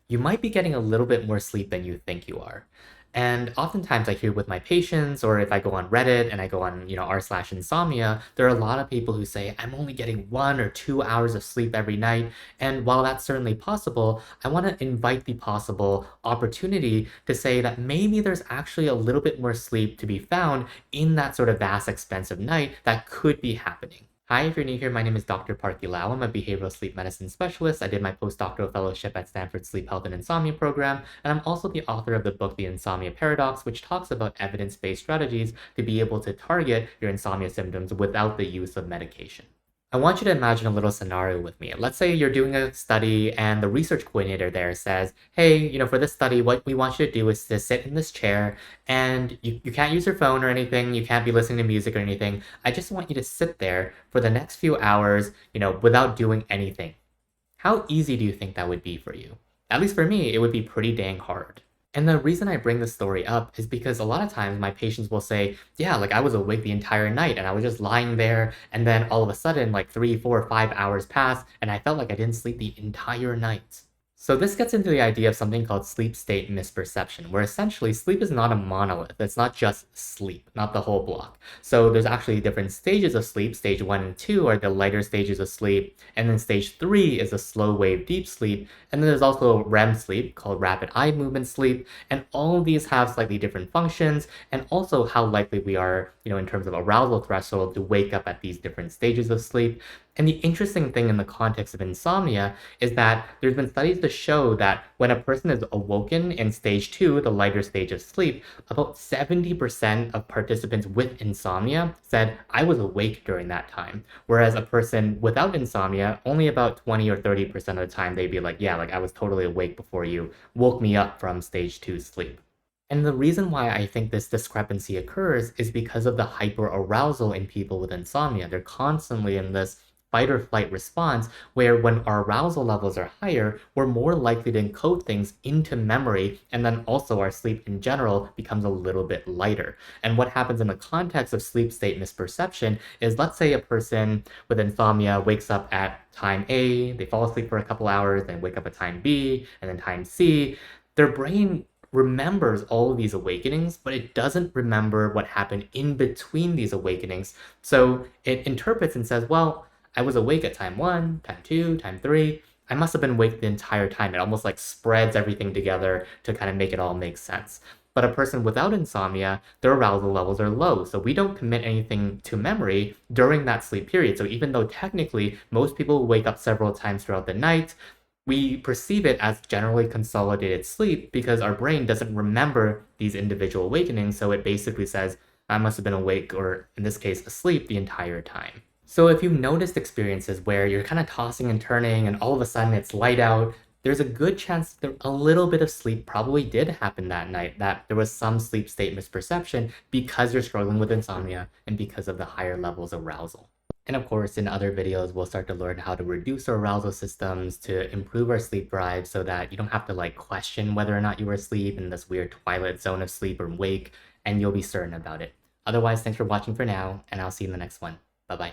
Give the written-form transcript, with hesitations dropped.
you might be getting a little bit more sleep than you think you are. And oftentimes I hear with my patients, or if I go on Reddit and I go on, r/insomnia, there are a lot of people who say, I'm only getting 1 or 2 hours of sleep every night. And while that's certainly possible, I want to invite the possible opportunity to say that maybe there's actually a little bit more sleep to be found in that sort of vast expanse of night that could be happening. Hi, if you're new here, my name is Dr. Parky. I'm a behavioral sleep medicine specialist. I did my postdoctoral fellowship at Stanford's Sleep Health and Insomnia program, and I'm also the author of the book The Insomnia Paradox, which talks about evidence-based strategies to be able to target your insomnia symptoms without the use of medication. I want you to imagine a little scenario with me. Let's say you're doing a study and the research coordinator there says, hey, for this study, what we want you to do is to sit in this chair and you can't use your phone or anything. You can't be listening to music or anything. I just want you to sit there for the next few hours, without doing anything. How easy do you think that would be for you? At least for me, it would be pretty dang hard. And the reason I bring this story up is because a lot of times my patients will say, yeah, like I was awake the entire night and I was just lying there. And then all of a sudden, like 3, 4, 5 hours passed and I felt like I didn't sleep the entire night. So this gets into the idea of something called sleep state misperception, where essentially sleep is not a monolith. It's not just sleep, not the whole block. So there's actually different stages of sleep. Stage 1 and 2 are the lighter stages of sleep. And then stage 3 is a slow wave deep sleep. And then there's also REM sleep called rapid eye movement sleep. And all of these have slightly different functions and also how likely we are, in terms of arousal threshold to wake up at these different stages of sleep. And the interesting thing in the context of insomnia is that there's been studies to show that when a person is awoken in stage 2, the lighter stage of sleep, about 70% of participants with insomnia said, I was awake during that time. Whereas a person without insomnia, only about 20 or 30% of the time, they'd be like, yeah, like I was totally awake before you woke me up from stage 2 sleep. And the reason why I think this discrepancy occurs is because of the hyperarousal in people with insomnia. They're constantly in this fight or flight response where when our arousal levels are higher, we're more likely to encode things into memory, and then also our sleep in general becomes a little bit lighter. And what happens in the context of sleep state misperception is, let's say a person with insomnia wakes up at time A, they fall asleep for a couple hours, then wake up at time B, and then time C. Their brain remembers all of these awakenings, but it doesn't remember what happened in between these awakenings. So it interprets and says, well, I was awake at time 1, time 2, time 3. I must have been awake the entire time. It almost like spreads everything together to kind of make it all make sense. But a person without insomnia, their arousal levels are low. So we don't commit anything to memory during that sleep period. So even though technically most people wake up several times throughout the night, we perceive it as generally consolidated sleep because our brain doesn't remember these individual awakenings. So it basically says, I must have been awake, or in this case, asleep the entire time. So if you've noticed experiences where you're kind of tossing and turning and all of a sudden it's light out, there's a good chance that a little bit of sleep probably did happen that night, that there was some sleep state misperception because you're struggling with insomnia and because of the higher levels of arousal. And of course, in other videos, we'll start to learn how to reduce our arousal systems to improve our sleep drive so that you don't have to question whether or not you were asleep in this weird twilight zone of sleep or wake, and you'll be certain about it. Otherwise, thanks for watching for now, and I'll see you in the next one. Bye-bye.